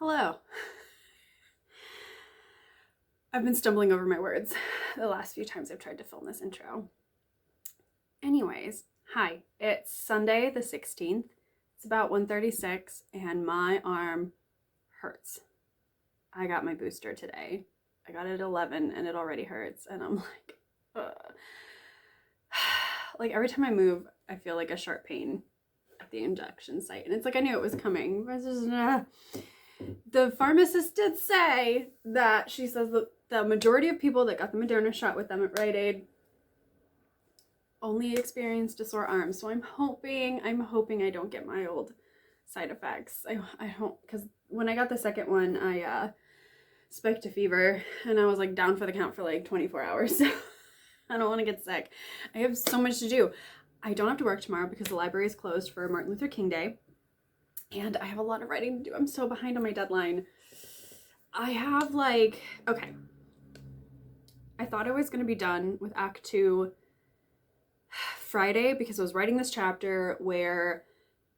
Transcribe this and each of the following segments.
Hello. I've been stumbling over my words the last few times I've tried to film this intro. Anyways, hi. It's Sunday the 16th. It's about 1:36 and my arm hurts. I got my booster today. I got it at 11 and it already hurts and I'm like, ugh. Like every time I move, I feel like a sharp pain at the injection site. And it's like I knew it was coming. But it's just, the pharmacist did say that she says that the majority of people that got the Moderna shot with them at Rite Aid only experienced a sore arm. So I'm hoping I don't get mild side effects. I don't, because when I got the second one, I spiked a fever and I was like down for the count for like 24 hours. So I don't want to get sick. I have so much to do. I don't have to work tomorrow because the library is closed for Martin Luther King Day. And I have a lot of writing to do. I'm so behind on my deadline. I have like, okay. I thought I was going to be done with Act 2 Friday because I was writing this chapter where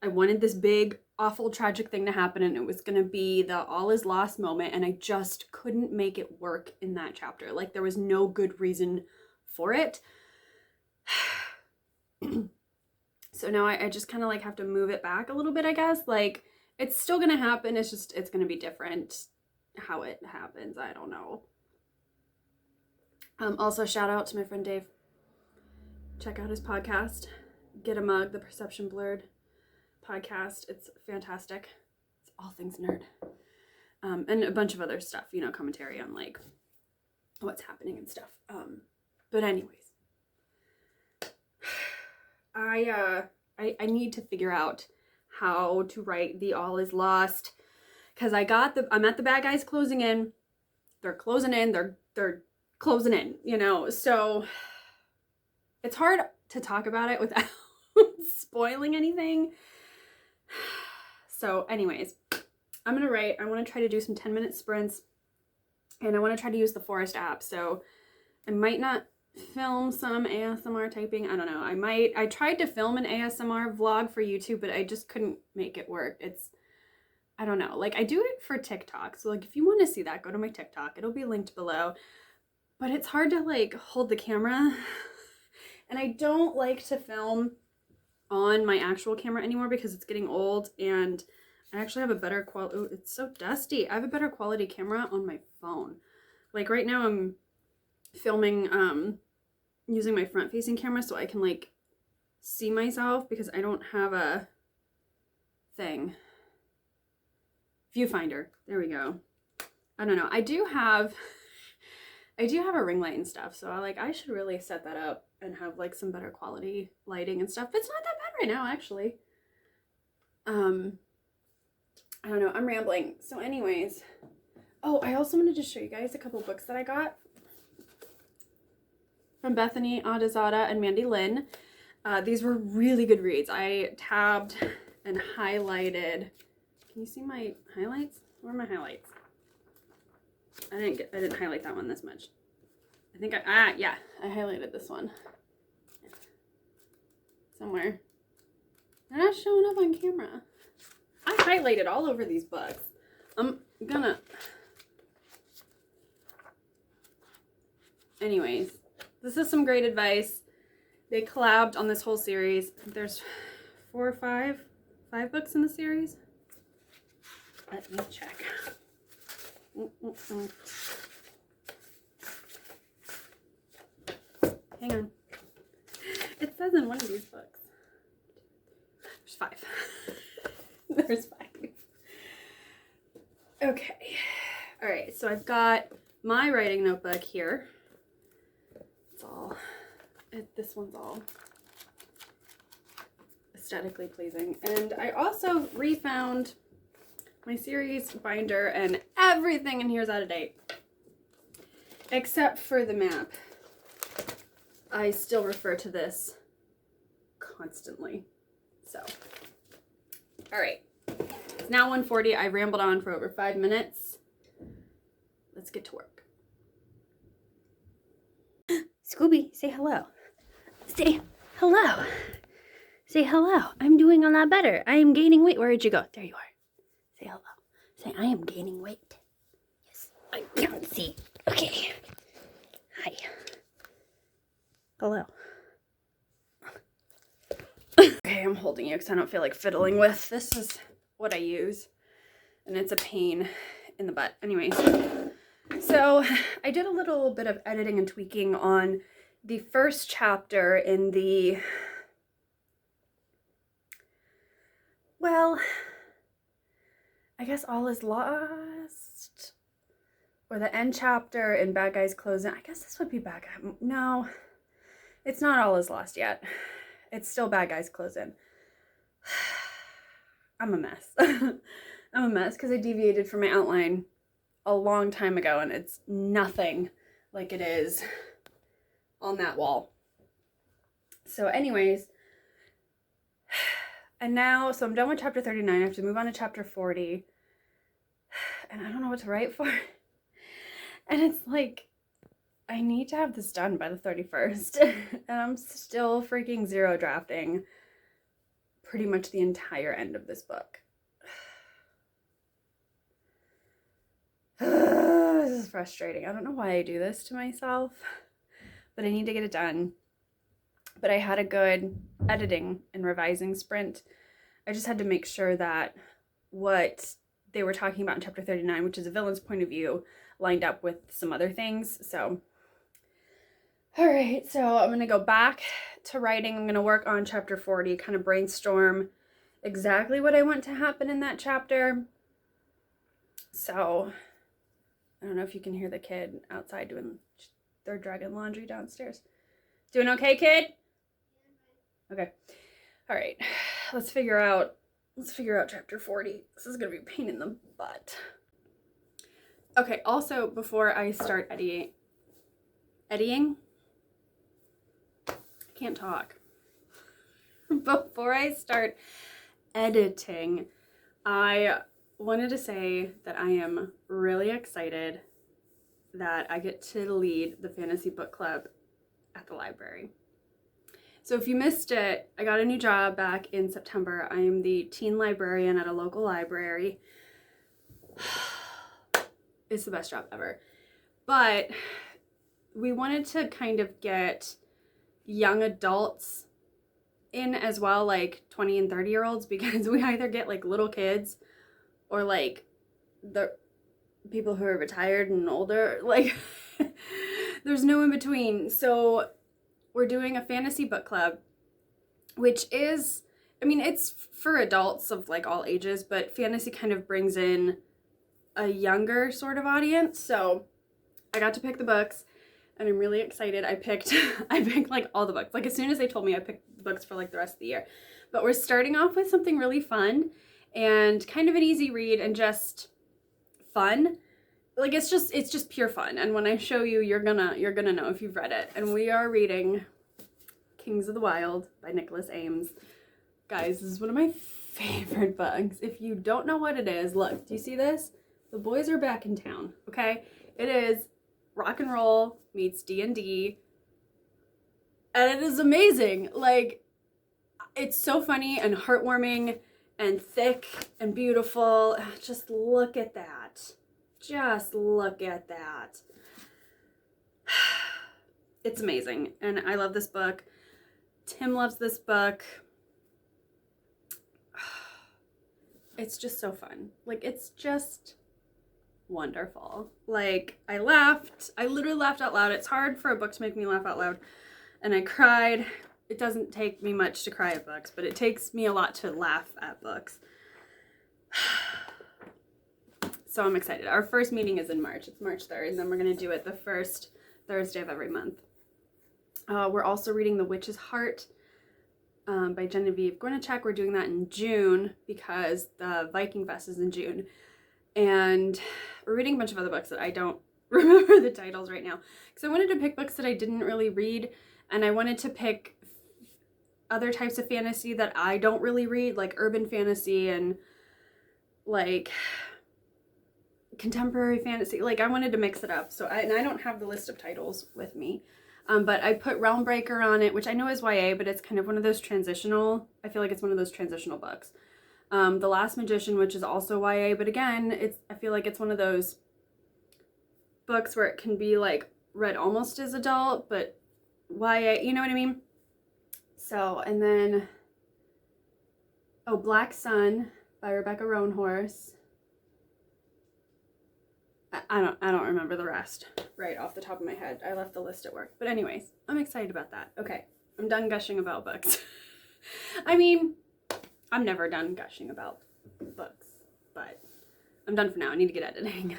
I wanted this big, awful, tragic thing to happen and it was going to be the all is lost moment and I just couldn't make it work in that chapter. Like there was no good reason for it. So now I just kind of like have to move it back a little bit, I guess. Like it's still going to happen. It's going to be different how it happens. I don't know. Also shout out to my friend Dave. Check out his podcast. Get a Mug, the Perception Blurred podcast. It's fantastic. It's all things nerd. And a bunch of other stuff, you know, commentary on like what's happening and stuff. But anyways, I need to figure out how to write the all is lost because I'm at the bad guys closing in. They're closing in. They're closing in, you know. So it's hard to talk about it without spoiling anything. So anyways, I'm going to write. I want to try to do some 10-minute sprints and I want to try to use the Forest app. So I might not film some ASMR typing. I don't know. I tried to film an ASMR vlog for YouTube, but I just couldn't make it work. I don't know. Like I do it for TikTok. So like if you want to see that, go to my TikTok. It'll be linked below. But it's hard to like hold the camera. And I don't like to film on my actual camera anymore because it's getting old and I actually have a better quality. Oh, it's so dusty. I have a better quality camera on my phone. Like right now I'm filming using my front facing camera so I can like see myself because I don't have a thing. Viewfinder. There we go. I don't know. I do have a ring light and stuff, so I should really set that up and have like some better quality lighting and stuff. But it's not that bad right now, actually. I don't know. I'm rambling. So anyways, oh, I also wanted to show you guys a couple books that I got from Bethany Adazada and Mandy Lynn. These were really good reads. I tabbed and highlighted. Can you see my highlights? Where are my highlights? I didn't highlight that one this much. I think I highlighted this one. Somewhere. They're not showing up on camera. I highlighted all over these books. I'm gonna... Anyways, this is some great advice. They collabed on this whole series. There's 4 or 5 books in the series. Let me check. Hang on. It says in one of these books. There's 5. There's 5. Okay. All right. So I've got my writing notebook here. This one's all aesthetically pleasing. And I also refound my series binder and everything in here is out of date. Except for the map. I still refer to this constantly. So, all right. It's now 1:40. I rambled on for over 5 minutes. Let's get to work. Scooby, say hello. Say hello. Say hello. I'm doing a lot better. I am gaining weight. Where did you go? There you are. Say hello. Say Say, I am gaining weight. Yes, I can't see. Okay. Hi. Hello. Okay, I'm holding you because I don't feel like fiddling with. This is what I use, and it's a pain in the butt. Anyways, so I did a little bit of editing and tweaking on the first chapter in the, well, I guess All Is Lost, or the end chapter in Bad Guys Close In. I guess this would be Bad Guys. No, it's not All Is Lost yet. It's still Bad Guys Close In. I'm a mess. I'm a mess because I deviated from my outline a long time ago, and it's nothing like it is on that wall. So anyways, and now, so I'm done with chapter 39. I have to move on to chapter 40. And I don't know what to write for. And it's like, I need to have this done by the 31st. And I'm still freaking zero drafting pretty much the entire end of this book. This is frustrating. I don't know why I do this to myself, but I need to get it done. But I had a good editing and revising sprint. I just had to make sure that what they were talking about in chapter 39, which is a villain's point of view, lined up with some other things. So, all right, so I'm going to go back to writing. I'm going to work on chapter 40, kind of brainstorm exactly what I want to happen in that chapter. So, I don't know if you can hear the kid outside doing their dragging laundry downstairs. Doing okay, kid? Okay. All right. Let's figure out chapter 40. This is going to be a pain in the butt. Okay, also before I start editing, I can't talk. Before I start editing, I wanted to say that I am really excited that I get to lead the fantasy book club at the library. So if you missed it, I got a new job back in September. I am the teen librarian at a local library. It's the best job ever. But we wanted to kind of get young adults in as well, like 20 and 30-year-olds, because we either get like little kids or like the people who are retired and older. Like there's no in between. So we're doing a fantasy book club, which is, I mean, it's for adults of like all ages, but fantasy kind of brings in a younger sort of audience. So I got to pick the books and I'm really excited. I picked like all the books. Like as soon as they told me, I picked the books for like the rest of the year. But we're starting off with something really fun and kind of an easy read and just fun. Like it's just pure fun. And when I show you, you're gonna know if you've read it. And we are reading Kings of the Wild by Nicholas Ames. Guys, this is one of my favorite books. If you don't know what it is, look, do you see this? The boys are back in town, okay? It is rock and roll meets D&D. And it is amazing. Like, it's so funny and heartwarming and thick and beautiful. Just look at that. Just look at that. It's amazing. And I love this book. Tim loves this book. It's just so fun. Like, it's just wonderful. Like, I literally laughed out loud. It's hard for a book to make me laugh out loud. And I cried. It doesn't take me much to cry at books, but it takes me a lot to laugh at books. So I'm excited. Our first meeting is in March. It's March 3rd, and then we're going to do it the first Thursday of every month. We're also reading The Witch's Heart by Genevieve Grinachek. We're doing that in June because the Viking Fest is in June. And we're reading a bunch of other books that I don't remember the titles right now. Because I wanted to pick books that I didn't really read, and I wanted to pick other types of fantasy that I don't really read, like urban fantasy and like contemporary fantasy. Like I wanted to mix it up. So I don't have the list of titles with me. But I put Realmbreaker on it, which I know is YA, but it's kind of one of those transitional, I feel like it's one of those transitional books. The Last Magician, which is also YA, but again, I feel like it's one of those books where it can be like read almost as adult, but YA, you know what I mean? So, and then, oh, Black Sun by Rebecca Rohnhorse. I don't remember the rest right off the top of my head. I left the list at work. But anyways, I'm excited about that. Okay, I'm done gushing about books. I mean, I'm never done gushing about books, but I'm done for now. I need to get editing.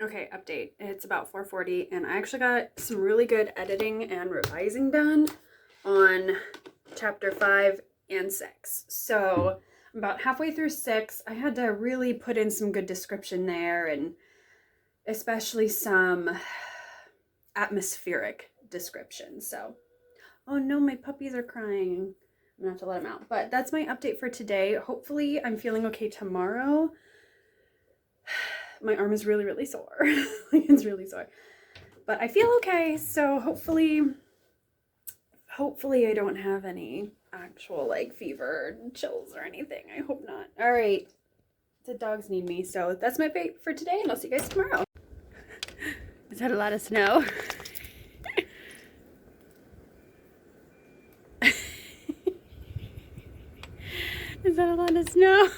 Okay, update. It's about 4:40 and I actually got some really good editing and revising done on chapter 5 and 6. So I'm about halfway through 6. I had to really put in some good description there, and especially some atmospheric description. So, oh no, my puppies are crying. I'm gonna have to let them out. But that's my update for today. Hopefully I'm feeling okay tomorrow. My arm is really, really sore. Like, it's really sore. But I feel okay, so hopefully I don't have any actual like fever, chills, or anything. I hope not. All right. The dogs need me, so that's my fate for today, and I'll see you guys tomorrow. Is that a lot of snow? Is that a lot of snow?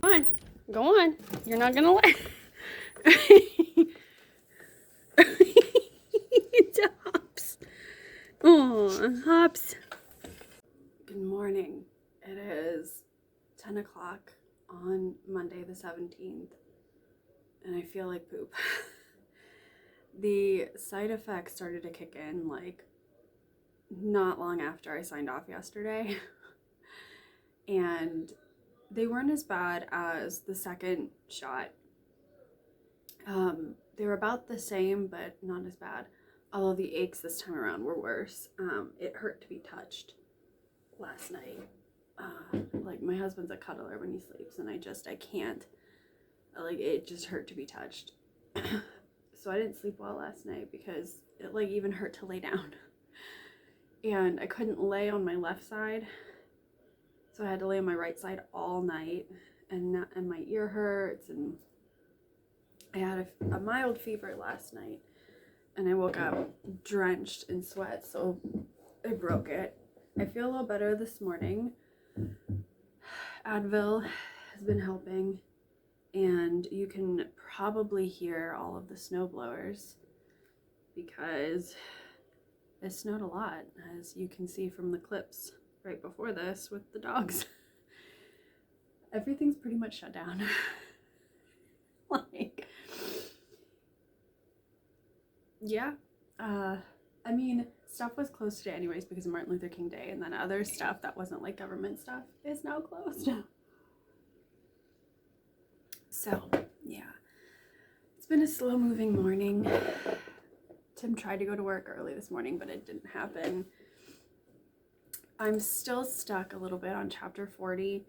Come on, go on. You're not gonna let. Hops. Oh, Hops. Good morning. It is 10 o'clock on Monday the 17th, and I feel like poop. The side effects started to kick in like not long after I signed off yesterday, and they weren't as bad as the second shot. They were about the same, but not as bad. Although the aches this time around were worse. It hurt to be touched last night. Like, my husband's a cuddler when he sleeps, and I can't. Like, it just hurt to be touched. So I didn't sleep well last night because it like even hurt to lay down. And I couldn't lay on my left side, so I had to lay on my right side all night, and my ear hurts, and I had a mild fever last night, and I woke up drenched in sweat, so I broke it. I feel a little better this morning. Advil has been helping, and you can probably hear all of the snow blowers because it snowed a lot, as you can see from the clips right before this with the dogs. Everything's pretty much shut down. Like, yeah. I mean, stuff was closed today anyways because of Martin Luther King Day, and then other stuff that wasn't like government stuff is now closed. So, yeah. It's been a slow-moving morning. Tim tried to go to work early this morning, but it didn't happen. I'm still stuck a little bit on chapter 40,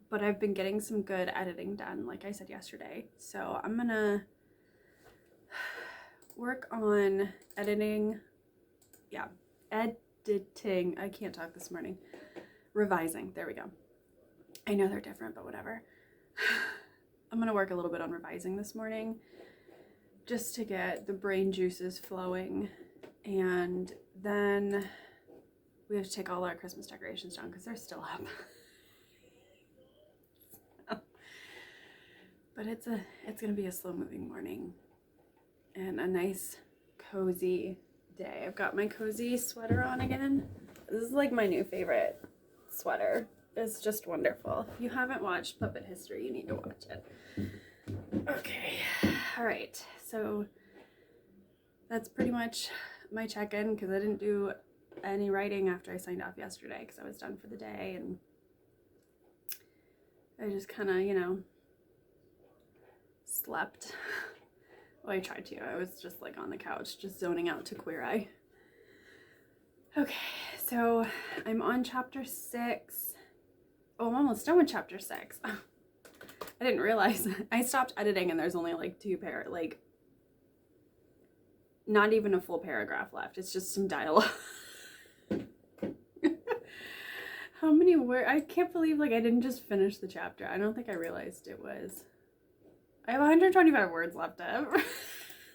but I've been getting some good editing done, like I said yesterday. So I'm gonna work on editing. Yeah, editing. I can't talk this morning. Revising. There we go. I know they're different, but whatever. I'm gonna work a little bit on revising this morning, just to get the brain juices flowing, and then we have to take all our Christmas decorations down because they're still up. But it's gonna be a slow-moving morning and a nice cozy day. I've got my cozy sweater on again. This is like my new favorite sweater. It's just wonderful. If you haven't watched Puppet History, you need to watch it. Okay, all right, so that's pretty much my check-in because I didn't do any writing after I signed off yesterday because I was done for the day, and I just kind of, you know, slept. Well, I tried to. I was just like on the couch, just zoning out to Queer Eye. Okay, so I'm on chapter 6. Oh, I'm almost done with chapter 6. I I didn't realize. I stopped editing and there's only like not even a full paragraph left. It's just some dialogue. How many words? I can't believe like I didn't just finish the chapter. I don't think I realized it was. I have 125 words left up.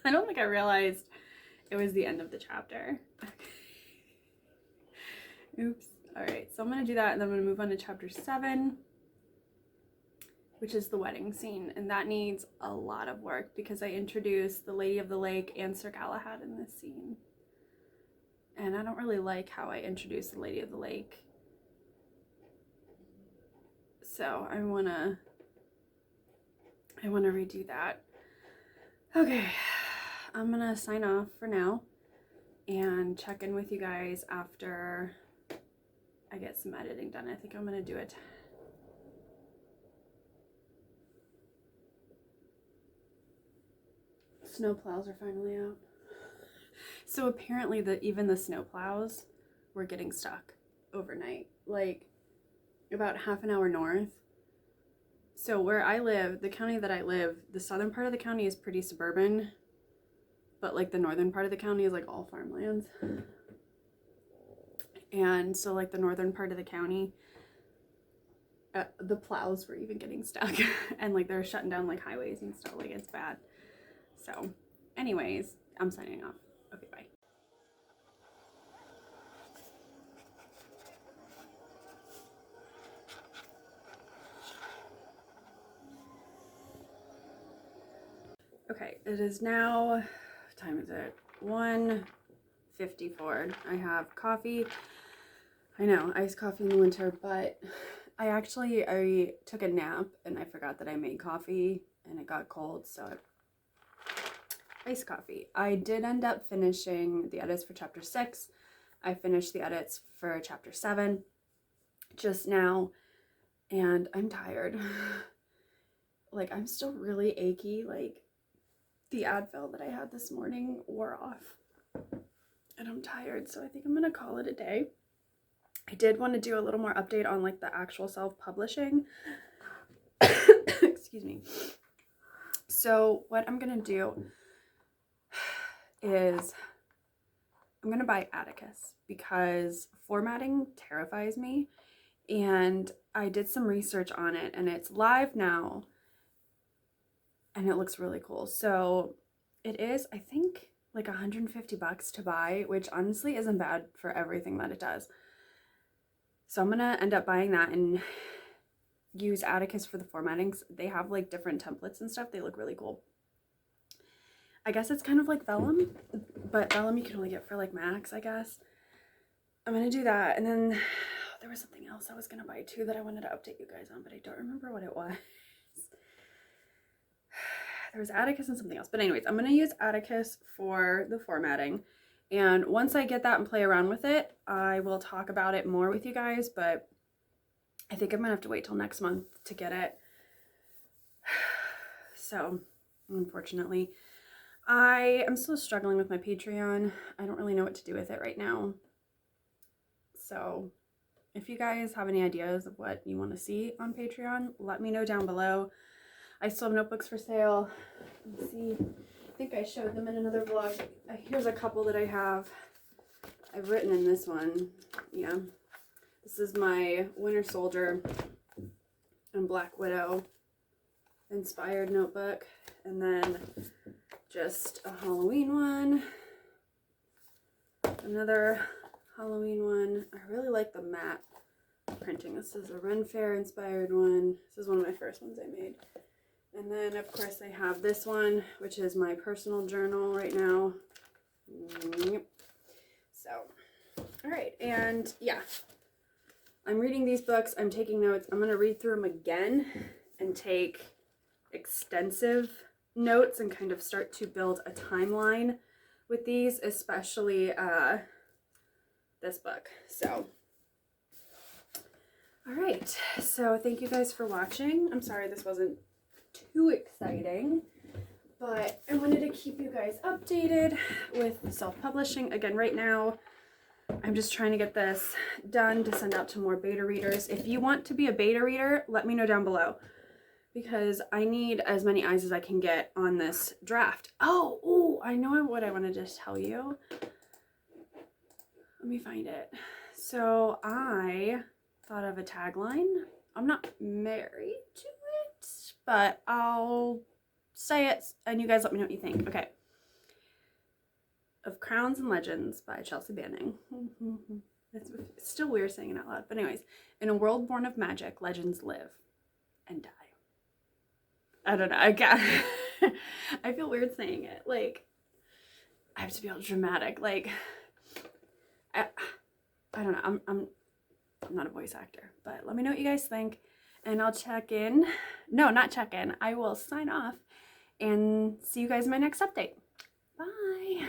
I don't think I realized it was the end of the chapter. Oops. All right, so I'm going to do that, and then I'm going to move on to chapter 7, which is the wedding scene, and that needs a lot of work because I introduced the Lady of the Lake and Sir Galahad in this scene. And I don't really like how I introduced the Lady of the Lake. So I want to redo that. Okay, I'm going to sign off for now and check in with you guys after I get some editing done. I think I'm going to do it. Snow plows are finally out. So apparently even the snow plows were getting stuck overnight, like about half an hour north. So where I live, the county that I live, the southern part of the county is pretty suburban, but like the northern part of the county is like all farmlands. And so like the northern part of the county, the plows were even getting stuck and like they're shutting down like highways and stuff. Like it's bad. So anyways, I'm signing off. Okay, bye. Okay, it is now, what time is it? 1:54. I have coffee. I know, iced coffee in the winter, but I took a nap and I forgot that I made coffee and it got cold, so iced coffee. I did end up finishing the edits for chapter 6. I finished the edits for chapter 7 just now, and I'm tired. Like, I'm still really achy. Like, the Advil that I had this morning wore off, and I'm tired, so I think I'm gonna call it a day. I did want to do a little more update on like the actual self-publishing. Excuse me. So what I'm gonna do is I'm gonna buy Atticus because formatting terrifies me, and I did some research on it and it's live now and it looks really cool. So it is, I think, like $150 to buy, which honestly isn't bad for everything that it does. So I'm gonna end up buying that and use Atticus for the formattings. They have like different templates and stuff. They look really cool. I guess it's kind of like Vellum, but Vellum you can only get for like max, I guess. I'm gonna do that, and then there was something else I was gonna buy too that I wanted to update you guys on, but I don't remember what it was. There was Atticus and something else, but anyways, I'm gonna use Atticus for the formatting. And once I get that and play around with it, I will talk about it more with you guys, but I think I'm gonna have to wait till next month to get it. So, unfortunately, I am still struggling with my Patreon. I don't really know what to do with it right now. So, if you guys have any ideas of what you want to see on Patreon, let me know down below. I still have notebooks for sale. Let's see. I think I showed them in another vlog. Here's a couple that I have. I've written in this one. Yeah. This is my Winter Soldier and Black Widow inspired notebook. And then just a Halloween one. Another Halloween one. I really like the matte printing. This is a Ren Fair inspired one. This is one of my first ones I made. And then, of course, I have this one, which is my personal journal right now. Yep. So, all right. And, yeah. I'm reading these books. I'm taking notes. I'm going to read through them again and take extensive notes and kind of start to build a timeline with these, especially this book. So, all right. So, thank you guys for watching. I'm sorry this wasn't too exciting, but I wanted to keep you guys updated with self-publishing. Again, right now I'm just trying to get this done to send out to more beta readers. If you want to be a beta reader, let me know down below. because I need as many eyes as I can get on this draft. Oh, I know what I wanted to tell you. Let me find it. So I thought of a tagline. I'm not married to it, but I'll say it and you guys let me know what you think. Okay. Of Crowns and Legends by Chelsea Banning. It's still weird saying it out loud. But anyways, in a world born of magic, legends live and die. I don't know. I feel weird saying it. Like, I have to be all dramatic. Like, I don't know. I'm not a voice actor, but let me know what you guys think, and I'll check in. No, not check in. I will sign off and see you guys in my next update. Bye.